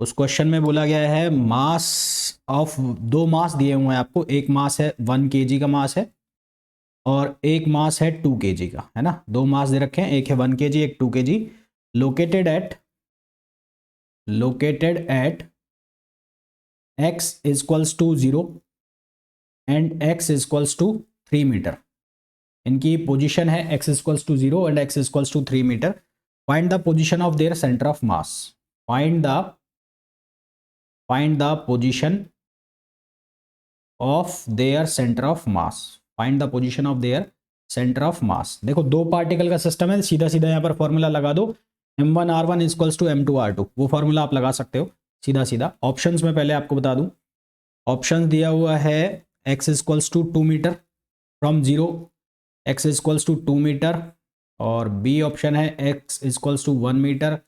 उस क्वेश्चन में बोला गया है मास ऑफ, दो मास दिए हुए हैं आपको, एक मास है 1 kg का मास है और एक मास है 2 kg का, है ना। दो मास दे रखे हैं, एक है 1 kg एक 2 kg, located at x equals to 0 and x equals to 3 metre. इनकी पोजीशन है x equals to 0 and x equals to 3 metre. Find the position of their centre of mass. Find the position of their centre of mass. Find the position of their centre of mass. देखो दो particle का system है, सीधा सीधा यहाँ पर formula लगा दो, m1r1 इक्वल्स टू m2r2, वो फॉर्मूला आप लगा सकते हो सीधा सीधा। ऑप्शंस में पहले आपको बता दूं, ऑप्शंस दिया हुआ है x equals to 2 metre from 0, x equals to 2 metre, और बी ऑप्शन है x equals to 1 metre,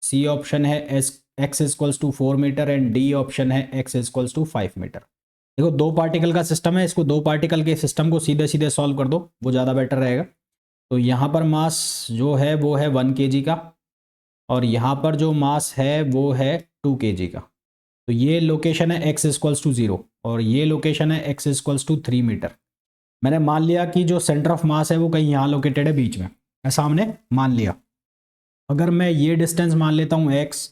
C option है x equals to 4 metre and D option है x इक्वल्स टू 5 मीटर। देखो दो पार्टिकल का सिस्टम है, इसको दो पार्टिकल के सिस्टम को सीधे सीधे सॉल्व कर दो, वो ज़्यादा बेटर रहेगा। तो यहाँ पर मास जो है वो है 1 kg का, और यहाँ पर जो मास है वो है 2 kg का। तो ये लोकेशन है x इक्वल्स टू 0 और ये लोकेशन है x इक्वल्स टू 3 मीटर। मैंने मान लिया कि जो सेंटर ऑफ मास है वो कहीं यहाँ लोकेटेड है बीच में, ऐसा हमने मान लिया। अगर मैं ये डिस्टेंस मान लेता हूँ x,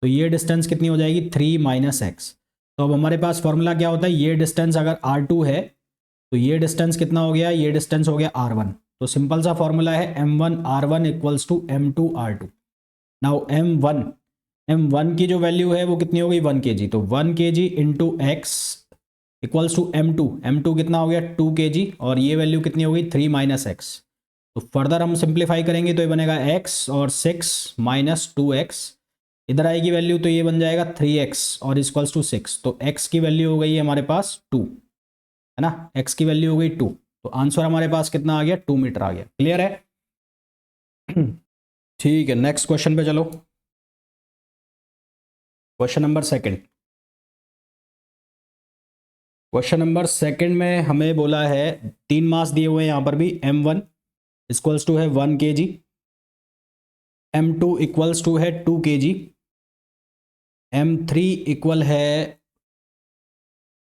तो ये डिस्टेंस कितनी हो जाएगी 3 माइनस एक्स। तो अब हमारे पास फॉर्मूला क्या होता है, ये डिस्टेंस अगर r2 है तो ये डिस्टेंस कितना हो गया, ये डिस्टेंस हो गया r1। तो सिंपल सा फॉर्मूला है m1r1 equals to m2r2। Now m1 की जो वैल्यू है वो कितनी हो गई 1 kg, तो 1 kg into x equals to m2 कितना हो गया 2 kg, और ये वैल्यू कितनी हो गई 3 माइनस एक्स। तो फर्दर हम सिंप्लीफाई करेंगे तो ये बनेगा x और 6 माइनस 2x, इधर आएगी वैल्यू तो ये बन जाएगा 3x और इक्वल्स टू 6। तो x की वैल्यू हो गई है हमारे पास 2, है ना, x की वैल्यू हो गई 2। तो आंसर हमारे पास कितना आ गया 2 मीटर आ गया। क्लियर है? ठीक है, नेक्स्ट क्वेश्चन पे चलो। Question number second. Question number second में हमें बोला है, तीन मास दिए हुए हैं यहाँ पर भी, m1 इक्वल्स टू है 1 kg, m2 इक्वल्स टू है 2 kg, m3 इक्वल है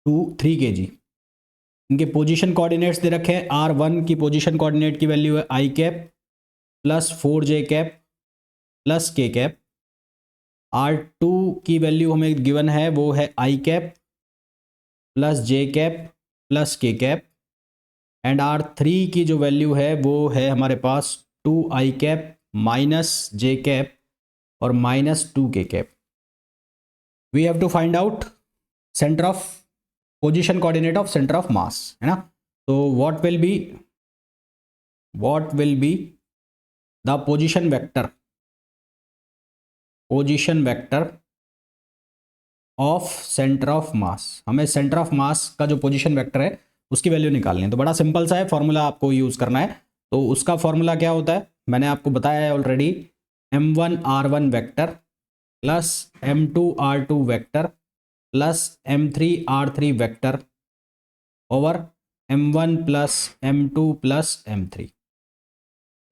3 kg। इनके पोजीशन कोऑर्डिनेट्स दे रखे हैं। r1 की पोजीशन कोऑर्डिनेट की वैल्यू है i cap plus 4j cap plus k cap. r2 की वैल्यू हमें गिवन है वो है i cap plus j cap plus k cap, and r3 की जो वैल्यू है वो है हमारे पास 2i cap minus j cap और minus 2k cap. We have to find out centre of position coordinate of centre of mass, है ना। तो what will be the position vector of centre of मास। हमें सेंटर ऑफ मास का जो position vector है उसकी value निकालनी है। तो बड़ा सिंपल सा है, फॉर्मूला आपको यूज़ करना है। तो उसका फॉर्मूला क्या होता है मैंने आपको बताया है already, m1r1 vector plus m2r2 vector plus m3r3 vector over m1 plus m2 plus m3।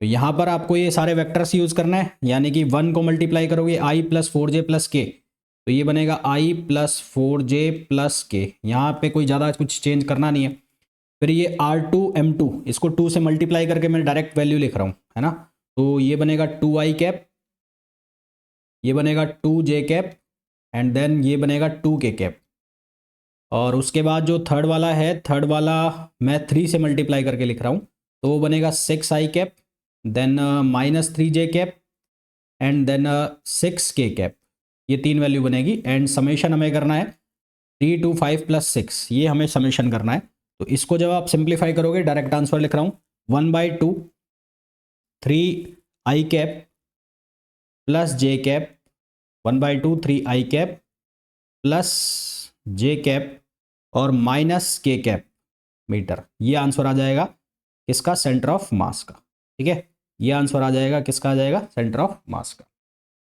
तो यहाँ पर आपको ये सारे वेक्टर्स यूज़ करना है, यानी कि 1 को मल्टीप्लाई करोगे i plus 4j plus k, तो ये बनेगा i plus 4j plus k। यहाँ पे कोई ज़्यादा कुछ चेंज करना नहीं है। फिर ये r2 m2, इसको 2 से मल्टीप्लाई करके मैं डायरेक्ट वैल्यू लिख रहा हूँ, है ना। तो ये बनेगा 2i कैप, ये बनेगा 2j कैप, एंड देन ये बनेगा 2k कैप। और उसके बाद जो थर्ड वाला है, थर्ड वाला मैं 3 से मल्टीप्लाई करके लिख रहा हूँ, तो वो बनेगा 6i cap, then minus 3j cap, and then 6k cap. ये तीन वैल्यू बनेगी, एंड समेशन हमें करना है 3 to 5 प्लस 6, ये हमें समेशन करना है। तो इसको जब आप सिंप्लीफाई करोगे, डायरेक्ट आंसर लिख रहा हूँ 1/2 3i cap plus j cap, 1/2 3i cap plus j cap और माइनस k कैप मीटर। ये आंसर आ जाएगा किसका, सेंटर ऑफ मास का। ठीक है, ये आंसर आ जाएगा किसका, आ जाएगा सेंटर ऑफ मास का।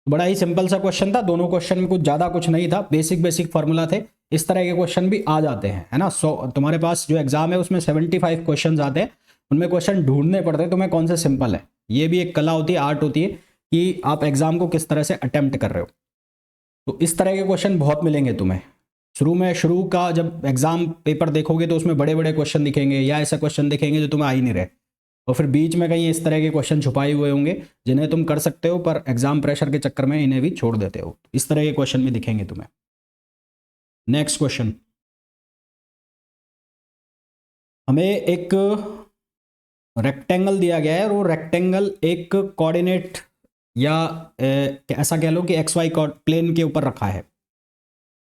बड़ा ही सिंपल सा क्वेश्चन था, दोनों क्वेश्चन में कुछ ज़्यादा कुछ नहीं था, बेसिक फार्मूला थे। इस तरह के क्वेश्चन भी आ जाते हैं, है ना। तुम्हारे पास जो एग्जाम है उसमें 75 क्वेश्चन आते हैं, उनमें क्वेश्चन ढूंढने पड़ते हैं तुम्हें कौन से सिंपल है। ये भी एक कला होती है, आर्ट होती है कि आप एग्जाम को किस तरह से अटेम्प्ट कर रहे हो। तो इस तरह के क्वेश्चन बहुत मिलेंगे तुम्हें शुरू का जब एग्जाम पेपर देखोगे तो उसमें बड़े बड़े क्वेश्चन दिखेंगे या ऐसा क्वेश्चन दिखेंगे जो तुम्हें आ ही नहीं रहे, और फिर बीच में कहीं इस तरह के क्वेश्चन छुपाए हुए होंगे जिन्हें तुम कर सकते हो पर एग्जाम प्रेशर के चक्कर में इन्हें भी छोड़ देते हो। इस तरह के क्वेश्चन भी दिखेंगे तुम्हें। नेक्स्ट क्वेश्चन, हमें एक रेक्टेंगल दिया गया है और वो रेक्टेंगल एक कोऑर्डिनेट या ऐसा कह लो कि एक्स वाई प्लेन के ऊपर रखा है।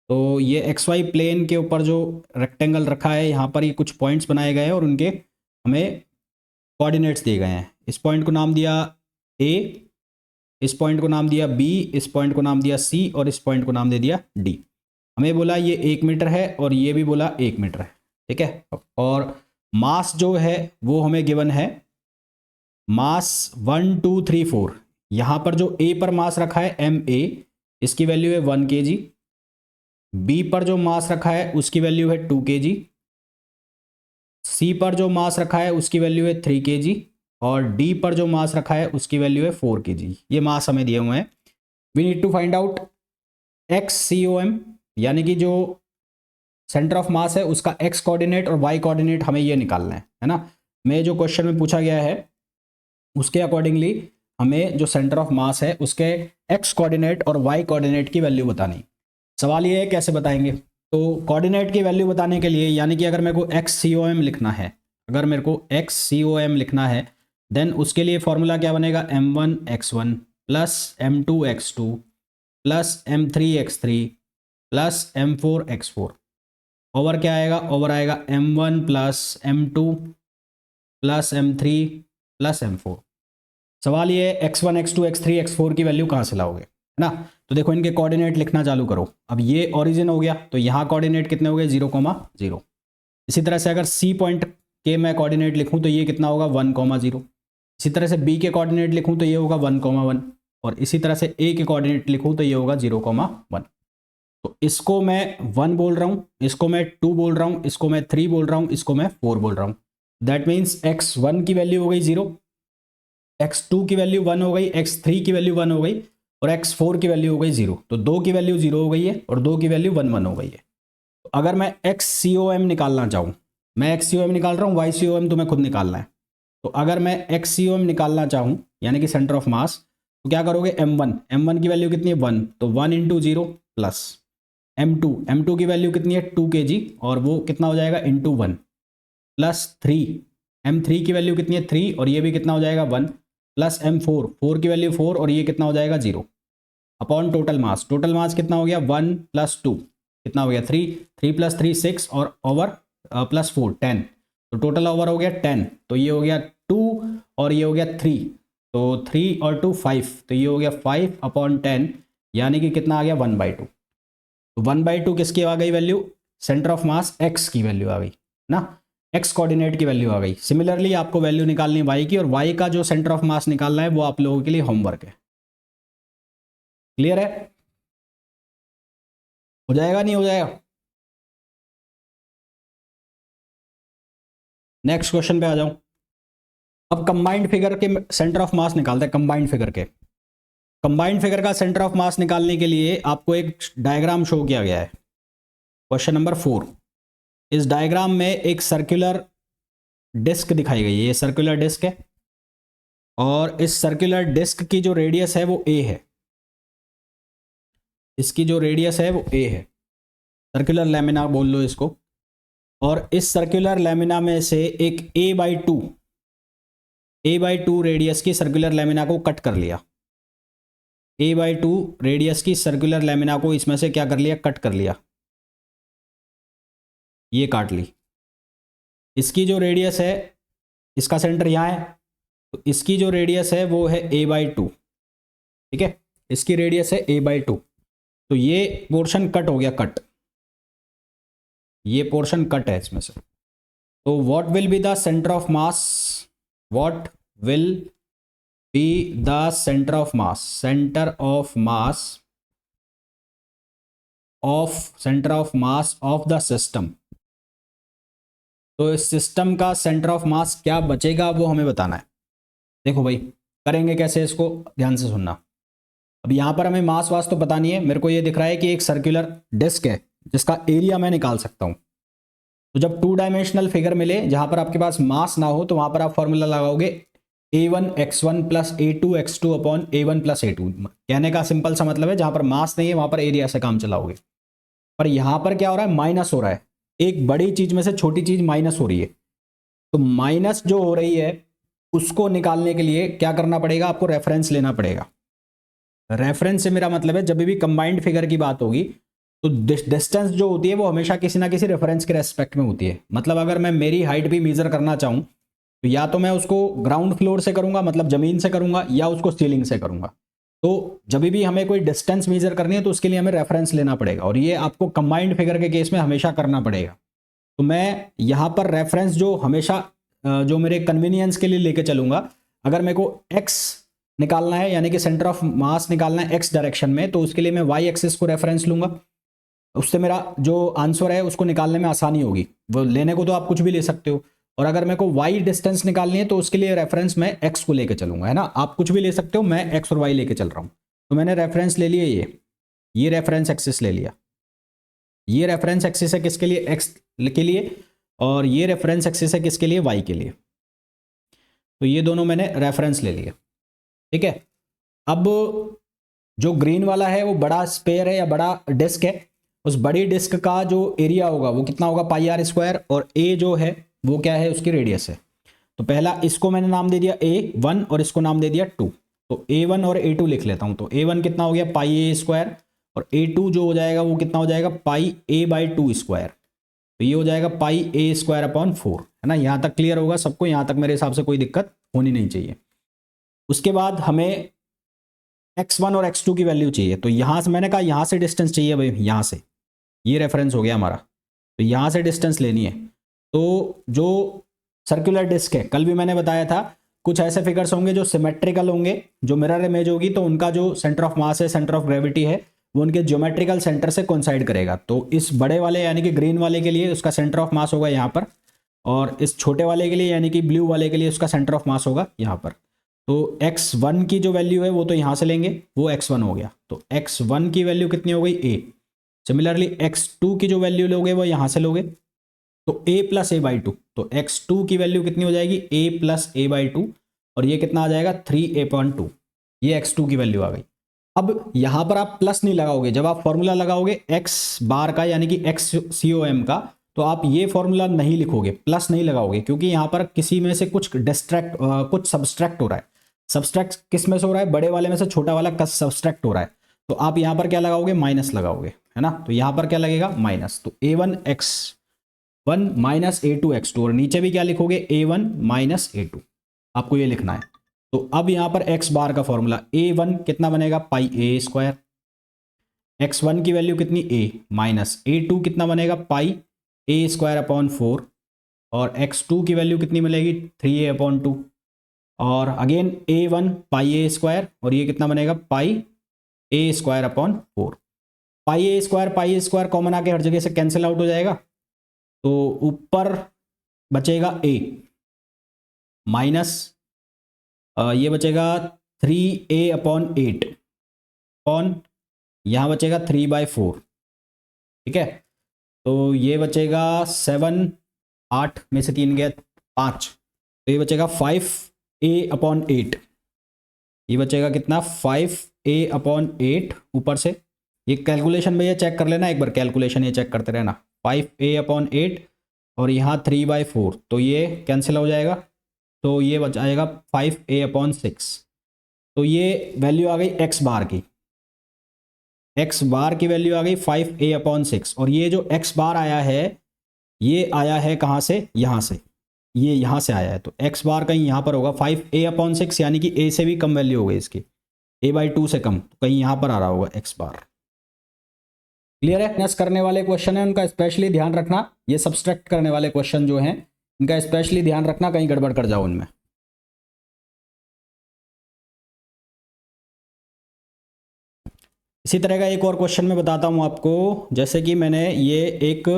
तो ये एक्स वाई प्लेन के ऊपर जो रेक्टेंगल रखा है यहाँ पर ये कुछ पॉइंट्स बनाए गए हैं और उनके हमें कोऑर्डिनेट्स दिए गए हैं। इस पॉइंट को नाम दिया ए, इस पॉइंट को नाम दिया बी, इस पॉइंट को नाम दिया सी और इस पॉइंट को नाम दे दिया डी। हमें बोला ये 1 मीटर है और ये भी बोला 1 मीटर है, ठीक है। और मास जो है वो हमें गिवन है, मास 1 2 3 4। यहाँ पर जो ए पर मास रखा है एम ए, इसकी वैल्यू है 1 kg। बी पर जो मास रखा है उसकी वैल्यू है 2 kg। सी पर जो मास रखा है उसकी वैल्यू है 3 kg और डी पर जो मास रखा है उसकी वैल्यू है 4 kg। ये मास हमें दिए हुए हैं। We need to find out x C O M, यानी कि जो सेंटर ऑफ मास है उसका एक्स कोऑर्डिनेट और वाई कोऑर्डिनेट हमें ये निकालना है ना। मैं जो क्वेश्चन में पूछा गया है उसके अकॉर्डिंगली हमें जो सेंटर ऑफ मास है उसके एक्स कोऑर्डिनेट और वाई कोऑर्डिनेट की वैल्यू बतानी। सवाल ये है कैसे बताएंगे। तो कोऑर्डिनेट की वैल्यू बताने के लिए, यानी कि अगर मेरे को एक्स सी ओ एम लिखना है, अगर मेरे को एक्स सी ओ एम लिखना है देन उसके लिए फॉर्मूला क्या बनेगा, m1 x1 plus m2 x2 plus m3 x3 plus m4 x4। Over क्या आएगा, ओवर आएगा m1 plus m2 plus m3 plus m4। सवाल ये x1 x2 x3 x4 की वैल्यू कहाँ से लाओगे, है ना। तो देखो इनके कोऑर्डिनेट लिखना चालू करो। अब ये ओरिजिन हो गया तो यहाँ कोऑर्डिनेट कितने हो गए, 0,0। इसी तरह से अगर सी पॉइंट के मैं कोऑर्डिनेट लिखूँ तो ये कितना होगा, 1,0। इसी तरह से बी के कोऑर्डिनेट लिखूँ तो ये होगा 1,1 और इसी तरह से ए के कोऑर्डिनेट लिखूँ तो ये होगा 0,1। तो इसको मैं 1 बोल रहा हूँ, इसको मैं 2 बोल रहा हूँ, इसको मैं 3 बोल रहा हूँ, इसको मैं 4 बोल रहा हूँ। दैट मीन्स x1 की वैल्यू हो गई 0, x2 की वैल्यू 1 हो गई, x3 की वैल्यू 1 हो गई और x4 की वैल्यू हो गई 0। तो 2 की वैल्यू 0 हो गई है और 2 की वैल्यू 1 1 हो गई है। तो अगर मैं XCOM निकालना चाहूँ, मैं XCOM निकाल रहा हूँ, YCOM तुम्हें खुद निकालना है। तो अगर मैं XCOM निकालना चाहूँ यानी कि सेंटर ऑफ मास, तो क्या करोगे, m1 की वैल्यू कितनी है 1, तो 1 × 0 प्लस m2 की वैल्यू कितनी है 2 kg और वो कितना हो जाएगा × 1 प्लस 3, m3 की वैल्यू कितनी है 3 और ये भी कितना हो जाएगा 1 प्लस m4 की वैल्यू 4 और ये कितना हो जाएगा 0 upon total mass. Total mass कितना हो गया 1 + 2 कितना हो गया 3 + 3 6 और ओवर प्लस 4 10। तो टोटल ओवर हो गया 10, तो ये हो गया 2 और ये हो गया 3, तो 3 और 2 5, तो ये हो गया 5/10 यानी कि कितना आ गया 1/2। तो 1/2 किसकी आ गई value, centre of mass x की वैल्यू आ गई ना, एक्स कोऑर्डिनेट की वैल्यू आ गई। सिमिलरली आपको वैल्यू निकालनी वाई की, और वाई का जो सेंटर ऑफ मास निकालना है वो आप लोगों के लिए होमवर्क है। क्लियर है, हो जाएगा नहीं हो जाएगा। नेक्स्ट क्वेश्चन पे आ जाऊं। अब कंबाइंड फिगर के सेंटर ऑफ मास निकालते हैं। कंबाइंड फिगर के, कंबाइंड फिगर का सेंटर ऑफ मास निकालने के लिए आपको एक डायग्राम शो किया गया है। क्वेश्चन नंबर 4, इस डायग्राम में एक सर्कुलर डिस्क दिखाई गई है। ये सर्कुलर डिस्क है और इस सर्कुलर डिस्क की जो रेडियस है वो a है, इसकी जो रेडियस है वो a है, सर्कुलर लैमिना बोल लो इसको। और इस सर्कुलर लैमिना में से एक a/2 रेडियस की सर्कुलर लैमिना को कट कर लिया। a/2 रेडियस की सर्कुलर लैमिना को इसमें से क्या कर लिया, कट कर लिया, ये काट ली। इसकी जो रेडियस है, इसका सेंटर यहाँ है, तो इसकी जो रेडियस है वो है a/2, ठीक है, इसकी रेडियस है a/2। तो ये पोर्शन कट हो गया, कट, ये पोर्शन कट है इसमें से। तो what will be the centre of mass, what will be the centre of mass, centre of mass of the system. तो इस सिस्टम का सेंटर ऑफ मास क्या बचेगा वो हमें बताना है। देखो भाई करेंगे कैसे इसको, ध्यान से सुनना। अब यहाँ पर हमें मास वास तो पता नहीं है, मेरे को ये दिख रहा है कि एक सर्कुलर डिस्क है जिसका एरिया मैं निकाल सकता हूँ। तो जब 2 डायमेंशनल फिगर मिले जहाँ पर आपके पास मास ना हो तो वहाँ पर आप फॉर्मूला लगाओगे a1x1 plus a2x2 upon a1 plus a2। कहने का सिंपल सा मतलब है जहाँ पर मास नहीं है वहाँ पर एरिया से काम चलाओगे। पर यहाँ पर क्या हो रहा है, माइनस हो रहा है, एक बड़ी चीज में से छोटी चीज माइनस हो रही है। तो माइनस जो हो रही है उसको निकालने के लिए क्या करना पड़ेगा, आपको रेफरेंस लेना पड़ेगा। रेफरेंस से मेरा मतलब है जब भी कंबाइंड फिगर की बात होगी तो डिस्टेंस जो होती है वो हमेशा किसी ना किसी रेफरेंस के रेस्पेक्ट में होती है। मतलब अगर मैं मेरी हाइट भी मेजर करना चाहूँ तो या तो मैं उसको ग्राउंड फ्लोर से करूंगा, मतलब जमीन से करूंगा, या उसको सीलिंग से करूंगा। तो जब भी हमें कोई डिस्टेंस मेजर करनी है तो उसके लिए हमें रेफरेंस लेना पड़ेगा, और ये आपको कंबाइंड फिगर के केस में हमेशा करना पड़ेगा। तो मैं यहाँ पर रेफरेंस जो हमेशा जो मेरे कन्वीनियंस के लिए लेके चलूंगा, अगर मेरे को एक्स निकालना है यानी कि सेंटर ऑफ मास निकालना है एक्स डायरेक्शन में, तो उसके लिए मैं वाई एक्सिस को रेफरेंस लूंगा। उससे मेरा जो आंसर है उसको निकालने में आसानी होगी। वो लेने को तो आप कुछ भी ले सकते हो, और अगर मेरे को वाई डिस्टेंस निकालनी है तो उसके लिए रेफरेंस मैं एक्स को लेके चलूंगा, है ना। आप कुछ भी ले सकते हो, मैं एक्स और वाई लेके चल रहा हूँ। तो मैंने रेफरेंस ले लिया, ये रेफरेंस एक्सिस ले लिया। ये रेफरेंस एक्सिस है किसके लिए, एक्स के लिए, और ये रेफरेंस एक्सिस है किसके लिए, वाई के लिए। तो ये दोनों मैंने रेफरेंस ले लिए, ठीक है। अब जो ग्रीन वाला है वो बड़ा स्पेयर है या बड़ा डिस्क है, उस बड़ी डिस्क का जो एरिया होगा वो कितना होगा, पाई आर स्क्वायर, और ए जो है वो क्या है, उसकी रेडियस है। तो पहला इसको मैंने नाम दे दिया A1 और इसको नाम दे दिया 2। तो A1 और A2 लिख लेता हूं। तो A1 कितना हो गया, पाई ए स्क्वायर, और A2 जो हो जाएगा वो कितना हो जाएगा, पाई ए बाई 2 स्क्वायर। तो ये हो जाएगा पाई ए स्क्वायर अपॉन 4, है ना। यहां तक क्लियर होगा सबको, यहां तक मेरे हिसाब से कोई दिक्कत होनी नहीं चाहिए। उसके बाद हमें x1 और x2 की वैल्यू चाहिए। तो यहां से मैंने कहा यहां से डिस्टेंस चाहिए भाई, यहां से, ये रेफरेंस हो गया हमारा, तो यहां से डिस्टेंस लेनी है। तो जो सर्कुलर डिस्क है, कल भी मैंने बताया था कुछ ऐसे फिगर्स होंगे जो सिमेट्रिकल होंगे, जो मिरर इमेज होगी तो उनका जो सेंटर ऑफ मास है, सेंटर ऑफ ग्रेविटी है, वो उनके ज्योमेट्रिकल सेंटर से कोइंसाइड करेगा। तो इस बड़े वाले यानी कि ग्रीन वाले के लिए उसका सेंटर ऑफ मास होगा यहाँ पर, और इस छोटे वाले के लिए यानी कि ब्लू वाले के लिए उसका सेंटर ऑफ मास होगा यहाँ पर। तो x1 की जो वैल्यू है वो तो यहाँ से लेंगे, वो x1 हो गया। तो x1 की वैल्यू कितनी हो गई, a। सिमिलरली x2 की जो वैल्यू लोगे वो यहाँ से लोगे, तो a प्लस ए बाई 2। तो x2 की वैल्यू कितनी हो जाएगी, a प्लस ए बाई 2, और ये कितना आ जाएगा 3a/2। ये x2 की वैल्यू आ गई। अब यहां पर आप प्लस नहीं लगाओगे, जब आप फॉर्मूला लगाओगे x बार का यानी कि XCOM का, तो आप ये फॉर्मूला नहीं लिखोगे, प्लस नहीं लगाओगे, क्योंकि यहां पर किसी में से कुछ कुछ सब्सट्रैक्ट हो रहा है। सब्सट्रैक्ट किस में से हो रहा है, बड़े वाले में से छोटा वाला सब्सट्रैक्ट हो रहा है। तो आप यहां पर क्या लगाओगे, माइनस लगाओगे, है ना। तो यहां पर क्या लगेगा, माइनस। तो a1x1 माइनस a2x2, और नीचे भी क्या लिखोगे, a1 माइनस a2, आपको ये लिखना है। तो अब यहां पर x बार का फॉर्मूला, a1 कितना बनेगा, पाई ए स्क्वायर, x1 की वैल्यू कितनी a, माइनस a2 कितना बनेगा, पाई ए स्क्वायर अपॉन 4, और x2 की वैल्यू कितनी मिलेगी, 3a/2, और अगेन a1 पाई ए स्क्वायर, और ये कितना बनेगा, पाई ए स्क्वायर अपॉन 4। पाई ए स्क्वायर कॉमन आके हर जगह से कैंसिल आउट हो जाएगा। तो ऊपर बचेगा a माइनस ये बचेगा 3a/8 अपॉन, यहाँ बचेगा 3/4, ठीक है। तो ये बचेगा 7, 8 में से 3 गया 5, तो ये बचेगा 5a/8। ये बचेगा कितना, 5a/8 ऊपर से। ये कैलकुलेशन भैया चेक कर लेना एक बार, कैलकुलेशन ये चेक करते रहना। 5a/8 और यहाँ 3/4, तो ये कैंसिल हो जाएगा, तो ये बच जाएगा 5a/6। तो ये वैल्यू आ गई x बार की, x बार की वैल्यू आ गई 5a/6। और ये जो x बार आया है ये आया है कहाँ से, यहाँ से, ये यहाँ से आया है। तो x बार कहीं यहाँ पर होगा 5a/6, यानी कि a से भी कम वैल्यू हो गई इसकी, a/2 से कम, तो कहीं यहाँ पर आ रहा होगा x बार। क्लियर है। नेक्स्ट करने वाले क्वेश्चन है उनका स्पेशली ध्यान रखना, ये सब्सट्रैक्ट करने वाले क्वेश्चन जो हैं इनका स्पेशली ध्यान रखना, कहीं गड़बड़ कर जाओ उनमें। इसी तरह का एक और क्वेश्चन मैं बताता हूं आपको। जैसे कि मैंने ये एक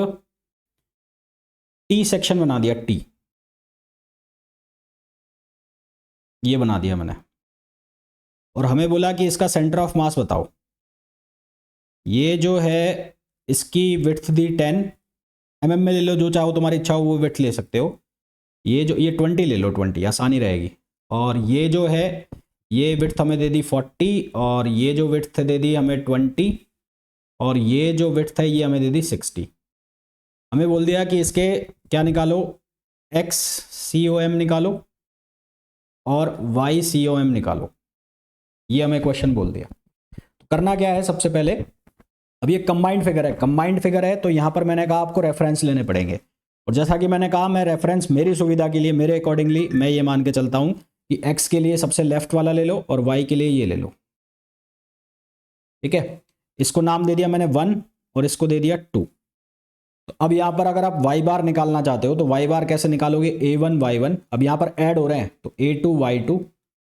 टी सेक्शन बना दिया, टी, ये बना दिया मैंने, और हमें बोला कि इसका सेंटर ऑफ मास बताओ। ये जो है इसकी विड्थ दी 10 mm में ले लो, जो चाहो तुम्हारी इच्छा हो वो विड्थ ले सकते हो। ये 20 ले लो, 20 आसानी रहेगी। और ये जो है ये विड्थ हमें दे दी 40 और ये जो विड्थ दे दी हमें 20 और ये जो विड्थ है ये हमें दे दी 60। हमें बोल दिया कि इसके क्या निकालो, एक्स COM निकालो और y COM निकालो। ये हमें क्वेश्चन बोल दिया। तो करना क्या है, सबसे पहले अब ये कंबाइंड फिगर है, कंबाइंड फिगर है तो यहाँ पर मैंने कहा आपको रेफरेंस लेने पड़ेंगे। और जैसा कि मैंने कहा मैं रेफरेंस मेरी सुविधा के लिए, मेरे अकॉर्डिंगली मैं ये मान के चलता हूँ कि x के लिए सबसे लेफ्ट वाला ले लो और y के लिए ये ले लो। ठीक है, इसको नाम दे दिया मैंने 1 और इसको दे दिया 2। तो अब यहाँ पर अगर आप y बार निकालना चाहते हो तो y बार कैसे निकालोगे, a1 y1, अब यहाँ पर ऐड हो रहे हैं तो a2 y2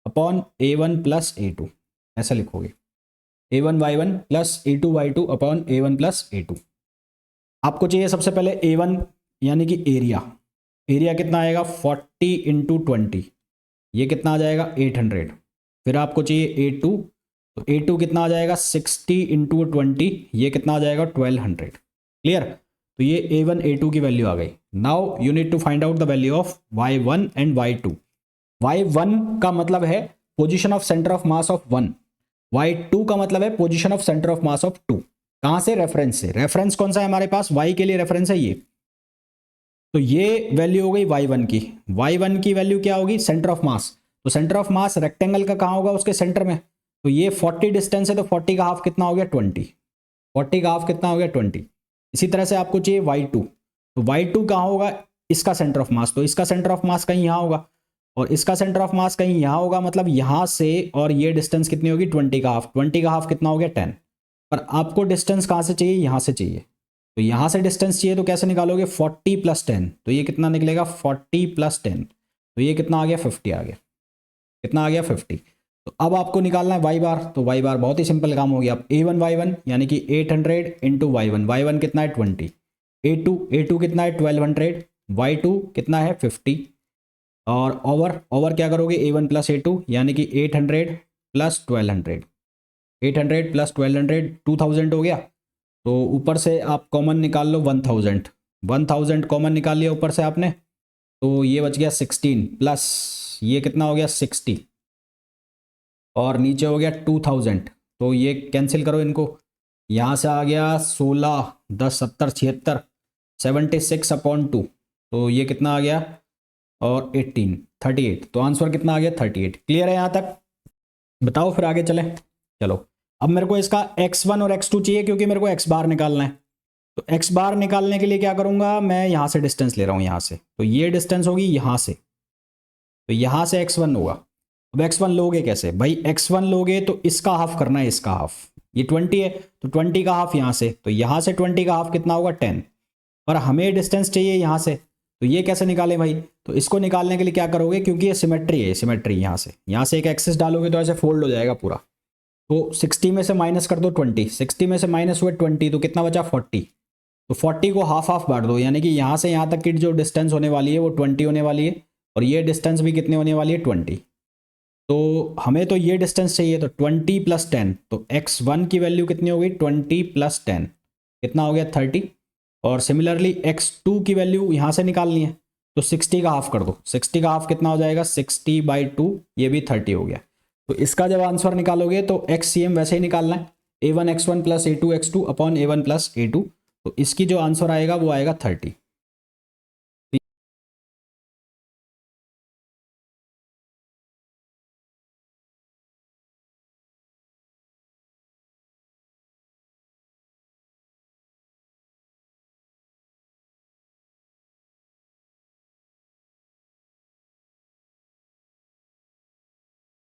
upon a1 plus a2, ऐसा लिखोगे a1 y1 plus a2 y2 upon a1 plus a2। आपको चाहिए सबसे पहले a1 यानी कि एरिया, एरिया कितना आएगा 40 इंटू 20, ये कितना आ जाएगा 800। फिर आपको चाहिए a2, तो a2 कितना आ जाएगा 60 इंटू 20, ये कितना आ जाएगा 1200। क्लियर, तो ये a1 a2 की वैल्यू आ गई। Now you need to find out the value of y1 and y2। y1 का मतलब है position of centre of mass of 1, y2 का मतलब है position of centre of mass of 2। कहां से, रेफरेंस से। रेफरेंस कौन सा है हमारे पास, y के लिए रेफरेंस है ये, तो ये वैल्यू हो गई y1 की। y1 की वैल्यू क्या होगी, सेंटर ऑफ मास। तो सेंटर ऑफ मास रेक्टेंगल का कहाँ होगा, उसके सेंटर में। तो ये 40 डिस्टेंस है तो 40 का हाफ कितना हो गया 20, 40 का हाफ कितना हो गया 20। इसी तरह से आपको चाहिए y2, तो y2 कहाँ होगा, इसका सेंटर ऑफ मास, तो इसका सेंटर ऑफ मास कहीं यहाँ होगा और इसका सेंटर ऑफ मास कहीं यहाँ होगा, मतलब यहाँ से और ये डिस्टेंस कितनी होगी 20 का हाफ, 20 का हाफ कितना हो गया 10। पर आपको डिस्टेंस कहाँ से चाहिए, यहाँ से चाहिए। तो यहाँ से डिस्टेंस चाहिए तो कैसे निकालोगे, 40 प्लस 10, तो ये कितना निकलेगा 40 प्लस 10, तो ये कितना आ गया 50 आ गया। कितना आ गया 50। तो अब आपको निकालना है y बार, तो y बार बहुत ही सिंपल काम हो गया। अब a1 y1 यानी कि 800 इंटू y1, y1 कितना है 20, a2 कितना है 1200, y2 कितना है 50 और ओवर क्या करोगे a1 प्लस a2 यानी कि 800 प्लस 1200, 800 प्लस 1200 2000 हो गया। तो ऊपर से आप कॉमन निकाल लो 1000, 1000 कॉमन निकाल लिया ऊपर से आपने, तो ये बच गया 16 प्लस ये कितना हो गया 60 और नीचे हो गया 2000, तो ये कैंसिल करो इनको, यहाँ से आ गया 16 10 70 76 76 अपॉन 2, तो ये कितना आ गया और 18 38, तो आंसर कितना आ गया 38। क्लियर है यहाँ तक, बताओ फिर आगे चलें। चलो अब मेरे को इसका x1 और x2 चाहिए क्योंकि मेरे को x बार निकालना है। तो x बार निकालने के लिए क्या करूंगा, मैं यहाँ से डिस्टेंस ले रहा हूँ यहाँ से, तो ये डिस्टेंस होगी यहाँ से, तो यहाँ से x1 होगा। अब x1 लोगे कैसे भाई, x1 लोगे तो इसका हाफ करना है, इसका हाफ, ये 20 है तो 20 का हाफ यहाँ से, तो यहाँ से 20 का हाफ कितना होगा 10, और हमें डिस्टेंस चाहिए यहाँ से, तो ये कैसे निकालें भाई। तो इसको निकालने के लिए क्या करोगे, क्योंकि ये सिमेट्री है, सिमेट्री यहाँ से एक एक्सिस डालोगे तो ऐसे फोल्ड हो जाएगा पूरा। तो 60 में से माइनस कर दो 20, 60 में से माइनस हुए 20 तो कितना बचा 40, तो 40 को हाफ हाफ बांट दो, यानी कि यहाँ से यहाँ तक की जो डिस्टेंस होने वाली है वो 20 होने वाली है और ये डिस्टेंस भी कितनी होने वाली है 20। तो हमें तो ये डिस्टेंस चाहिए, तो 20 प्लस 10, तो x1 की वैल्यू कितनी हो गई 20 प्लस 10 कितना हो गया 30, और सिमिलरली x2 की वैल्यू यहाँ से निकालनी है तो 60 का हाफ कर दो, 60 का हाफ कितना हो जाएगा 60/2, ये भी 30 हो गया। तो इसका जब आंसर निकालोगे तो XCM वैसे ही निकालना है, a1 x1 plus a2 x2 upon a1 plus a2, तो इसकी जो आंसर आएगा वो आएगा 30।